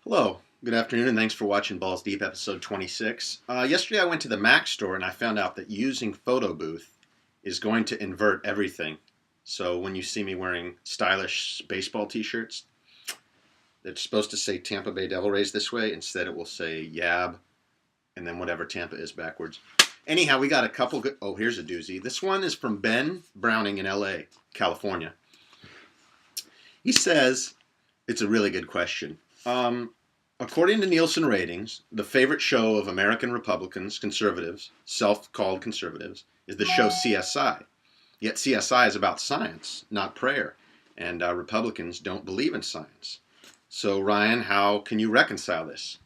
Hello, good afternoon, and thanks for watching Balls Deep episode 26. Yesterday I went to the Mac store and I found out that using Photo Booth is going to invert everything. So when you see me wearing stylish baseball t-shirts, it's supposed to say Tampa Bay Devil Rays this way. Instead it will say Yab and then whatever Tampa is backwards. Anyhow, we got a couple good... Oh, here's a doozy. This one is from Ben Browning in LA, California. He says, it's a really good question. According to Nielsen ratings, the favorite show of American Republicans, conservatives, self-called conservatives, is the show CSI. Yet CSI is about science, not prayer, and Republicans don't believe in science. So Ryan, how can you reconcile this?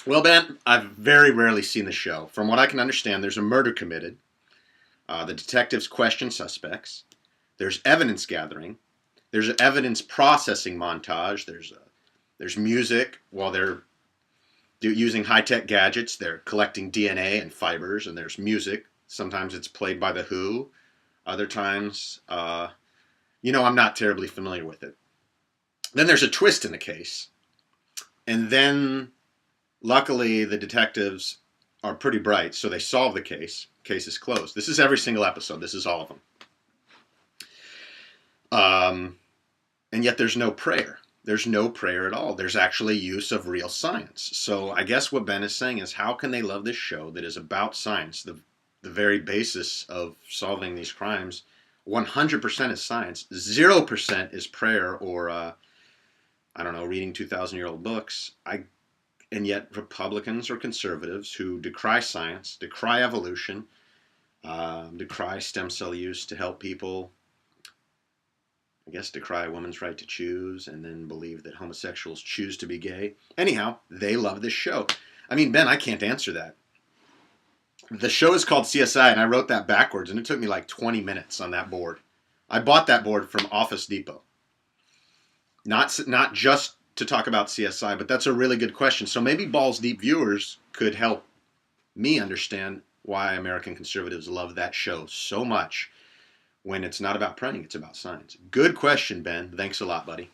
Well, Ben, I've very rarely seen the show. From what I can understand, there's a murder committed. The detectives question suspects. There's evidence gathering. There's an evidence processing montage. There's music while they're using high-tech gadgets. They're collecting DNA and fibers, and there's music. Sometimes it's played by The Who. Other times, I'm not terribly familiar with it. Then there's a twist in the case. And then, luckily, the detectives are pretty bright, so they solve the case. Case is closed. This is every single episode. This is all of them. And yet there's no prayer. There's no prayer at all. There's actually use of real science. So I guess what Ben is saying is, how can they love this show that is about science, the very basis of solving these crimes? 100% is science. 0% is prayer or, reading 2,000-year-old books. And yet Republicans or conservatives who decry science, decry evolution, decry stem cell use to help people, decry a woman's right to choose, and then believe that homosexuals choose to be gay. Anyhow, they love this show. I mean, Ben, I can't answer that. The show is called CSI, and I wrote that backwards, and it took me like 20 minutes on that board. I bought that board from Office Depot. Not just to talk about CSI, but that's a really good question. So maybe Balls Deep viewers could help me understand why American conservatives love that show so much. When it's not about praying, it's about science. Good question, Ben. Thanks a lot, buddy.